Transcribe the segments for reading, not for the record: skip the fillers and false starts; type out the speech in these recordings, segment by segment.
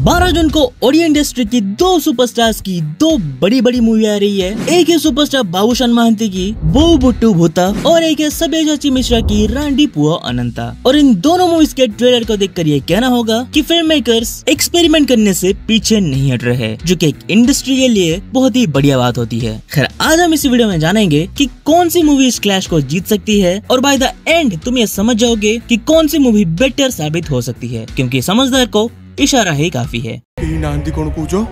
12 जून को ओडिया इंडस्ट्री की दो सुपरस्टार्स की दो बड़ी बड़ी मूवी आ रही है। एक है सुपरस्टार बाबूशान महांती की बो बुट्टू भूता और एक है सब्यसाची मिश्रा की रांडी पुआ अनंता। और इन दोनों मूवीज के ट्रेलर को देखकर ये कहना होगा कि फिल्म मेकर्स एक्सपेरिमेंट करने से पीछे नहीं हट रहे हैं, जो कि एक इंडस्ट्री के लिए बहुत ही बढ़िया बात होती है। खैर, आज हम इस वीडियो में जानेंगे कि कौन सी मूवी इस क्लैश को जीत सकती है और बाय द एंड तुम ये समझ जाओगे कि कौन सी मूवी बेटर साबित हो सकती है, क्योंकि समझदार को इशारा ही काफी है। कौन पूछो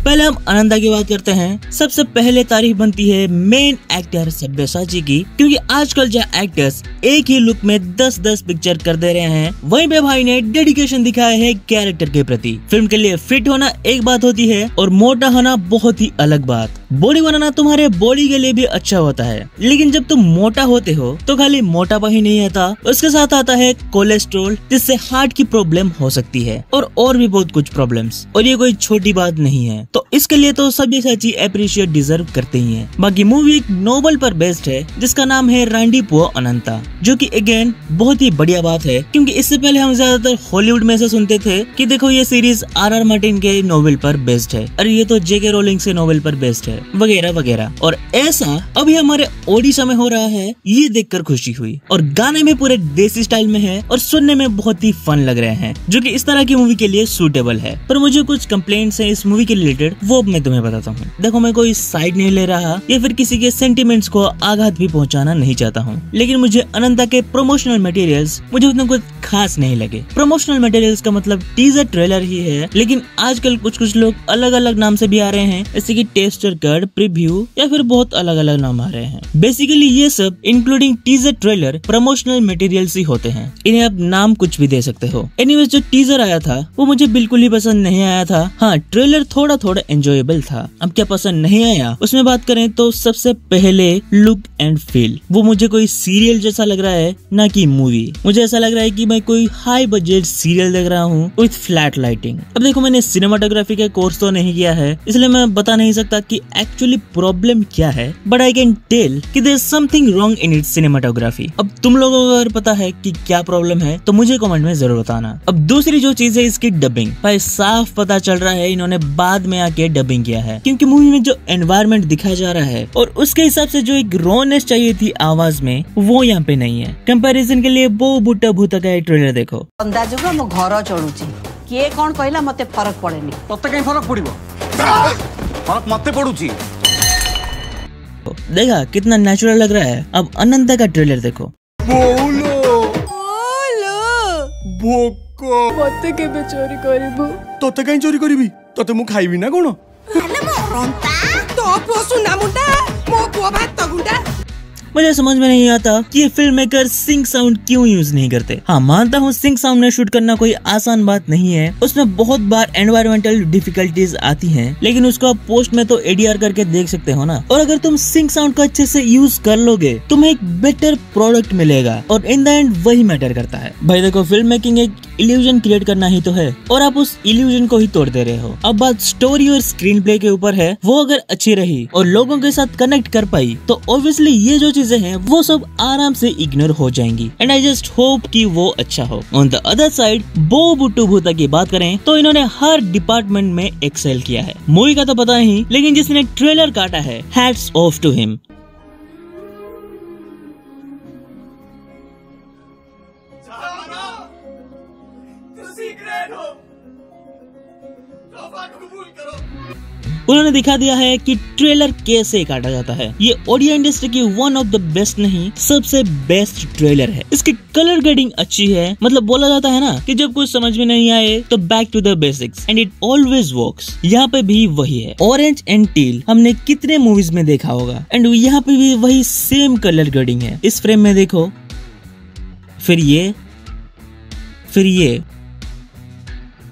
पहले हम अनंता की बात करते हैं। सबसे पहले तारीफ बनती है मेन एक्टर सब्यसाची की, क्योंकि आजकल जो एक्टर्स एक ही लुक में 10-10 पिक्चर कर दे रहे हैं, वहीं पे भाई ने डेडिकेशन दिखाया है कैरेक्टर के प्रति। फिल्म के लिए फिट होना एक बात होती है और मोटा होना बहुत ही अलग बात। बॉडी बनाना तुम्हारे बॉडी के लिए भी अच्छा होता है, लेकिन जब तुम मोटा होते हो तो खाली मोटापा ही नहीं आता, उसके साथ आता है कोलेस्ट्रॉल, जिससे हार्ट की प्रॉब्लम हो सकती है और भी बहुत कुछ प्रॉब्लम्स। और ये कोई छोटी बात नहीं है, तो इसके लिए तो सब्यसाची अप्रिशिएट डिजर्व करते ही हैं। बाकी मूवी एक नोवेल पर बेस्ड है जिसका नाम है रांडी पुआ अनंता, जो कि अगेन बहुत ही बढ़िया बात है, क्योंकि इससे पहले हम ज्यादातर हॉलीवुड में से सुनते थे कि देखो ये सीरीज आर मार्टिन के नोवेल पर बेस्ड है, अरे ये तो जेके रोलिंग से नोवेल पर बेस्ड है, वगैरह वगैरह। और ऐसा अभी हमारे ओडिशा में हो रहा है, ये देखकर खुशी हुई। और गाने में पूरे देसी स्टाइल में है और सुनने में बहुत ही फन लग रहे हैं, जो कि इस तरह की मूवी के लिए सूटेबल है। पर मुझे कुछ कंप्लेंट्स हैं इस मूवी के रिलेटेड, वो मैं तुम्हें बताता हूँ। देखो, मैं कोई साइड नहीं ले रहा या फिर किसी के सेंटिमेंट्स को आघात भी पहुंचाना नहीं चाहता हूँ, लेकिन मुझे अनंता के प्रमोशनल मटेरियल्स मुझे उतना कुछ खास नहीं लगे। प्रमोशनल मटेरियल्स का मतलब टीजर ट्रेलर ही है, लेकिन आजकल कुछ लोग अलग अलग नाम से भी आ रहे हैं, जैसे कि टेस्टर कट, प्रीव्यू या फिर बहुत अलग अलग नाम आ रहे हैं। बेसिकली ये सब including teaser trailer promotional materials ही होते हैं, इन्हें आप नाम कुछ भी दे सकते हो। एनीवेज, जो टीजर आया था वो मुझे बिल्कुल ही पसंद नहीं आया था। हाँ, ट्रेलर थोड़ा एंजॉयबल था। अब क्या पसंद नहीं आया उसमें बात करें तो सबसे पहले लुक एंड फील, वो मुझे कोई सीरियल जैसा लग रहा है, ना कि मूवी। मुझे ऐसा लग रहा है कि मैं कोई हाई बजट सीरियल देख रहा हूँ विथ फ्लैट लाइटिंग। अब देखो, मैंने सिनेमाटोग्राफी का कोर्स तो नहीं किया है, इसलिए मैं बता नहीं सकता कि एक्चुअली प्रॉब्लम क्या है, बट आई कैन टेल कि there is something wrong in its cinematography. अब तुम लोगों को अगर पता है कि क्या प्रॉब्लम है तो मुझे कमेंट में जरूर बताना। अब दूसरी जो चीज है इसकी डबिंग, भाई साफ पता चल रहा है इन्होंने बाद में आके डबिंग किया है, क्योंकि मूवी में जो एनवायरनमेंट दिखाया जा रहा है और उसके हिसाब से जो एक रॉनेस चाहिए थी आवाज में, वो यहाँ पे नहीं है। कंपैरिजन के लिए बो बुट्टा भूता का ट्रेलर देखो। अंदाज मो घर चलुची किए कौन कहला मते फरक पड़ेनी, तते कहीं फरक पड़िबो, फरक मते पड़ुची। देखा कितना नेचुरल लग रहा है। अब अनंता का ट्रेलर देखो। बोलो भोको मते केबे चोरी करिबो, तते कहीं चोरी करिबी, तते मु खाइबी ना कोन। मुझे समझ में नहीं आता कि ये फिल्म मेकर सिंक साउंड क्यों यूज नहीं करते। हाँ, मानता हूँ सिंक साउंड में शूट करना कोई आसान बात नहीं है, उसमें बहुत बार एनवायरमेंटल डिफिकल्टीज आती हैं, लेकिन उसको आप पोस्ट में तो एडीआर करके देख सकते हो ना। और अगर तुम सिंक साउंड को अच्छे से यूज कर लोगे तुम्हें एक बेटर प्रोडक्ट मिलेगा, और इन द एंड वही मैटर करता है। भाई देखो, फिल्म मेकिंग एक इल्यूजन क्रिएट करना ही तो है, और आप उस इल्यूजन को ही तोड़ दे रहे हो। अब बात स्टोरी और स्क्रीन प्ले के ऊपर है, वो अगर अच्छी रही और लोगों के साथ कनेक्ट कर पाई तो ऑब्वियसली ये जो चीजें हैं वो सब आराम से इग्नोर हो जाएंगी। एंड आई जस्ट होप कि वो अच्छा हो। ऑन द अदर साइड, बो बुट्टू भूता की बात करें तो इन्होंने हर डिपार्टमेंट में एक्सेल किया है। मूवी का तो पता नहीं, लेकिन जिसने ट्रेलर काटा है, हैट्स ऑफ टू हिम। उन्होंने दिखा दिया है कि ट्रेलर कैसे काटा जाता है। ये ओडिया इंडस्ट्री की वन ऑफ द बेस्ट नहीं, सबसे बेस्ट ट्रेलर है। इसकी कलर ग्रेडिंग अच्छी है, मतलब बोला जाता है ना कि जब कुछ समझ में नहीं आए तो back to the basics, and it always works. यहाँ पे भी वही है। ऑरेंज एंड टील हमने कितने मूवीज में देखा होगा, एंड यहाँ पे भी वही सेम कलर ग्रेडिंग है। इस फ्रेम में देखो, फिर ये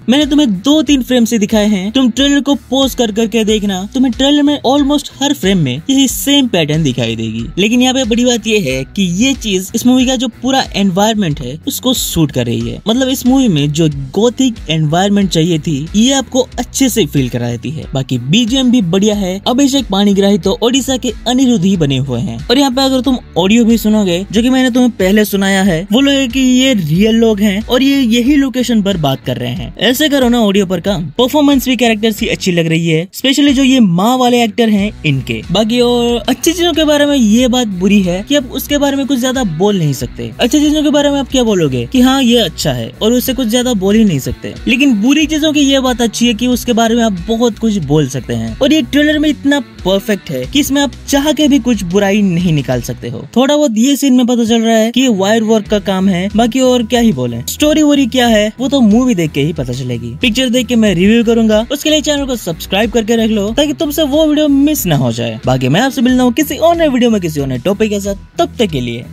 मैंने तुम्हें 2-3 फ्रेम से दिखाए हैं, तुम ट्रेलर को पॉज कर करके देखना, तुम्हें ट्रेलर में ऑलमोस्ट हर फ्रेम में यही सेम पैटर्न दिखाई देगी। लेकिन यहाँ पे बड़ी बात ये है कि ये चीज इस मूवी का जो पूरा एनवायरनमेंट है उसको सूट कर रही है। मतलब इस मूवी में जो गोथिक एनवायरनमेंट चाहिए थी ये आपको अच्छे से फील करा देती है। बाकी बीजीएम भी बढ़िया है। अभिषेक पाणिग्राही तो ओडिशा के अनिरुद्ध ही बने हुए हैं। और यहाँ पे अगर तुम ऑडियो भी सुनोगे जो कि मैंने तुम्हें पहले सुनाया है, वो लोग कि ये रियल लोग हैं और ये यही लोकेशन पर बात कर रहे हैं। ऐसे करो ना ऑडियो पर काम। परफॉर्मेंस भी कैरेक्टर्स की अच्छी लग रही है, स्पेशली जो ये माँ वाले एक्टर हैं इनके। बाकी और अच्छी चीजों के बारे में ये बात बुरी है कि आप उसके बारे में कुछ ज्यादा बोल नहीं सकते। अच्छी चीजों के बारे में आप क्या बोलोगे कि हाँ ये अच्छा है और उससे कुछ ज्यादा बोल ही नहीं सकते। लेकिन बुरी चीजों की ये बात अच्छी है कि उसके बारे में आप बहुत कुछ बोल सकते हैं। और ये ट्रेलर में इतना परफेक्ट है कि इसमें आप चाह के भी कुछ बुराई नहीं निकाल सकते हो। थोड़ा बहुत ये सीन में पता चल रहा है कि ये वायर वर्क का काम है। बाकी और क्या ही बोले, स्टोरी वोरी क्या है वो तो मूवी देख के ही पता चलेगी। पिक्चर देख के मैं रिव्यू करूंगा, उसके लिए चैनल को सब्सक्राइब करके रख लो ताकि तुमसे वो वीडियो मिस ना हो जाए। बाकी मैं आपसे मिलता हूँ किसी और नए वीडियो में किसी और नए टॉपिक के साथ। तब तक के लिए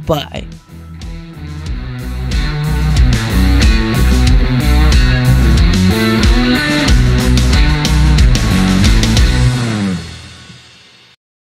बाय।